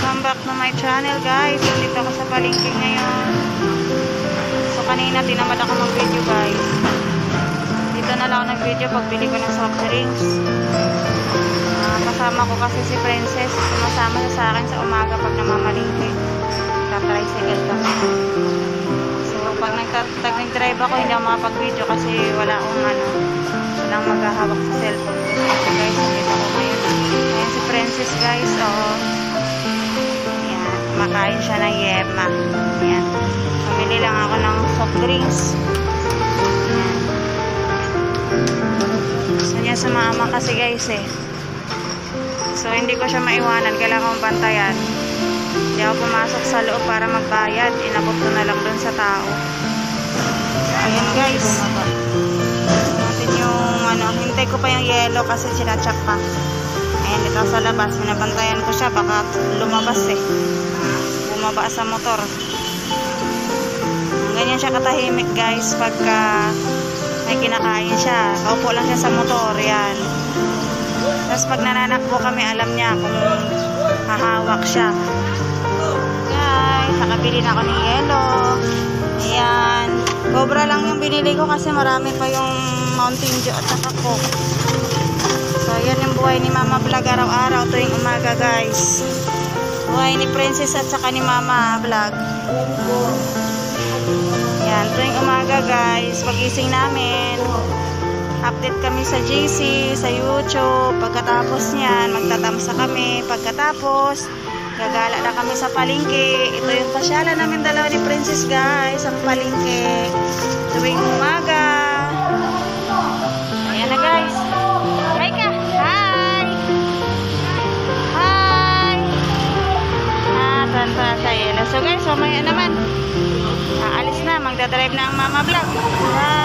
Welcome back to my channel, guys. Dito ako sa palengke ngayon. So kanina tinamad ako mag-video, guys. Dito na lang ako nag-video pagbili ko ng soft drinks. Kasama ko kasi si Princess. Sumasama siya sa akin sa umaga pag namamalingke. Tatricycle kami. So pag nag-drive ako, hindi ako makapag-video kasi wala akong walang maghahawak sa cellphone. So guys, dito ako ngayon. Ayan si Princess, guys. Ayan, makain siya ng yema. Ayan. Pamili lang ako ng soft drinks. Ayan. Gusto niya sumama kasi, guys, eh. So hindi ko siya maiwanan. Kailangan kong bantayan. Hindi ako pumasok sa loob para magbayad. Inabot ko na lang dun sa tao. Ayan, guys. Natin yung hintay ko pa yung yellow kasi sinacheck pa. Ayan, dito sa labas. Binabantayan ko siya. Baka lumabas, eh. Bumaba sa motor. Ganyan siya katahimik, guys. Pagka may kinakain siya. Kaupo lang siya sa motor. Yan. Tapos pag nananakbo kami, alam niya kung hahawak siya. Guys, nakabili na ako ng yellow. Ayan. Cobra lang yung binili ko kasi marami pa yung Mountain Dew at saka Coke. So, yan yung buhay ni Mama Vlog araw-araw tuwing umaga, guys. Buhay ni Princess at saka ni Mama Vlog. Yan, tuwing umaga, guys. Pagising namin, update kami sa GC, sa YouTube. Pagkatapos niyan, magtatamsa kami. Pagkatapos, gagala na kami sa palengke. Ito yung pasyalan namin dalawa ni Princess, guys. Ang palengke. Tuwing umaga. Ayan na, guys. Hi ka. Hi. Hi. Tanta sa yelo. So, guys, mamaya naman. Aalis na. Magdadrive na ang Mama Vlog. Bye.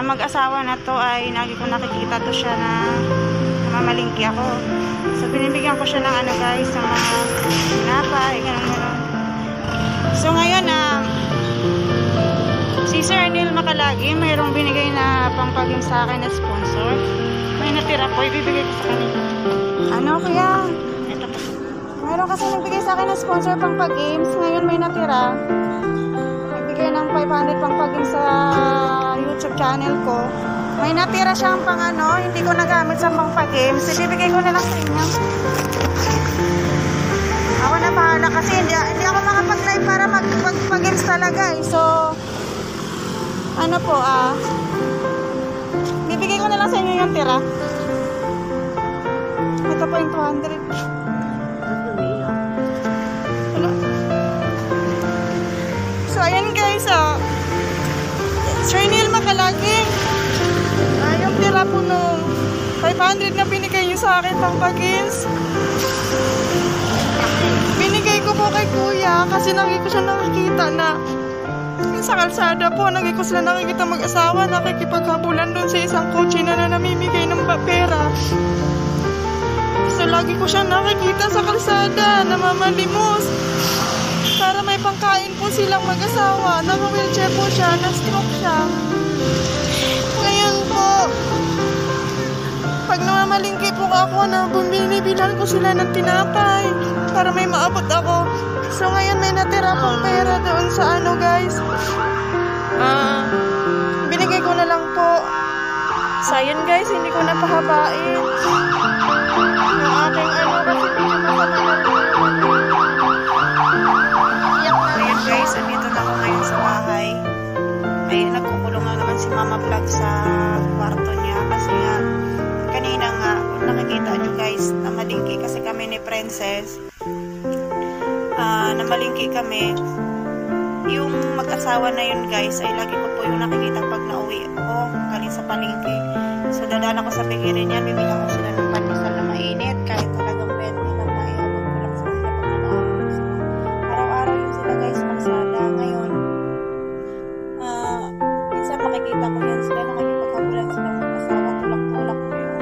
Mag-asawa na to ay lagi ko nakikita to siya na mamalingki ako. So binibigyan ko siya ng guys, ng mga pinapay, ganun. So ngayon si Sir Neil Makalagi mayroong binigay na pangpagim sa akin na sponsor. May natira po, ibibigay ko sa kanila. Ano kuya? Ito po. Mayroon kasi nagbigay sa akin na sponsor pangpag-games. Ngayon may natira. Nagbigay ng 500 pangpagim sa YouTube channel ko. May natira siyang pang hindi ko nagamit sa pangpag-games. Ibibigay ko na lang sa inyo. Ako na bahala kasi hindi ako makapag-live para mag-games talaga eh. So, bibigay ko na lang sa inyo yung tira. Ito pa yung 200. Wala. So, ayan guys, Sir Neil Makalagi. Yung tira po nung 500 na binigay niyo sa akin pang pag-ins. Binigay ko po kay kuya kasi lagi ko siya nakikita na sa kalsada po, lagi ko sila nakikita mag-asawa, nakikipaghabulan doon sa isang kotse na namimigay ng pera. So lagi ko siya nakikita sa kalsada, namamalimos. Para may pangkain po silang mag-asawa. Naka-wheelchair po siya, na-stroke siya. Ngayon po, pag namamalingki po ako na buminibilan ko sila ng tinapay para may maabot ako. So ngayon may natira pong pera doon sa guys. Binigay ko na lang po. So yun guys, hindi ko napahabain. Yung aking kasi hindi ko Ayan guys, andito na ako ngayon sa bahay. Ay, nagkukulong na naman si Mama Vlog sa kwarto niya. Kasi nga, kanina nga, kung nakikita nyo guys, namalingki kasi kami ni Princess. Namalingki kami. Yung mag-asawa na yun guys, ay lagi ko po yung nakikita pag nauwi ako galing sa palingki. So, dadaan ako sa bigirin yan, bibigyan ko sila ng pandesal na mainit. Kahit talagang 20 lang maiabot ko lang sa sila pag nadaan. So, araw-araw yun sila guys, magsada. Ngayon, minsan makikita ko yan sila, nakikipaghabulan silang mag-asawa, tulak-tulak mo yung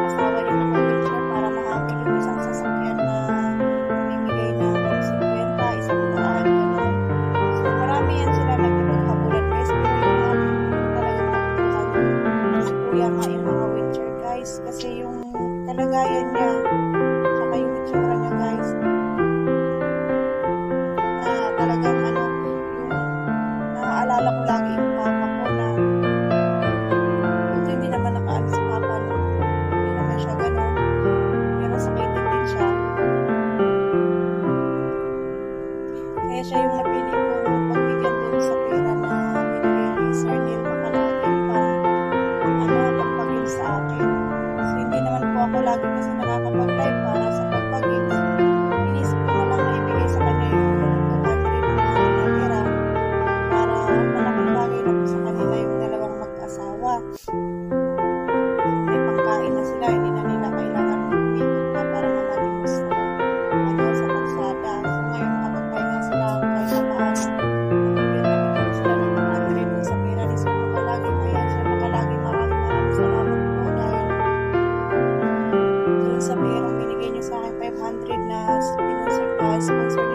asawa yung naka-wheelchair para makamil yung isang sasakyan na bibigay na 50, isang daan, gano'n. So, marami yan sila nagkipaghabulan guys. Pero yung talagang nakukuhan si kuya nga yung mga wheelchair guys. Kasi yung kalagayan niya, tsaka yung itsura niya guys, talagang yung naaalala ko lagi yung papa ko na hindi naman nakaalis si papa, no? Hindi naman siya gano'n, pero sakitin din siya. Kaya siya yung napili ko pagbigyan dun sa pera na binigay ni Sir Neil Makalagi pagpagin sa akin. So hindi naman po ako lagi kasi nakakapag-live para sa pagpagin. Inisip ko na lang na ibigay sa kanya yung 200 na natira para malaking bagay na po sa kanila yung dalawang mag-asawa. May pangkain na sila, hindi na nila kailangan umikot pa para mamalimos sa kalsada. So ngayon nakapagpahinga sila kahit sa paano. Nabigyan sila ng 100 sa pera ni Sir Makalagi. Kaya Sir Makalagi, maraming salamat po dahil doon sa perang binigay niyo sa akin 500 na sponsor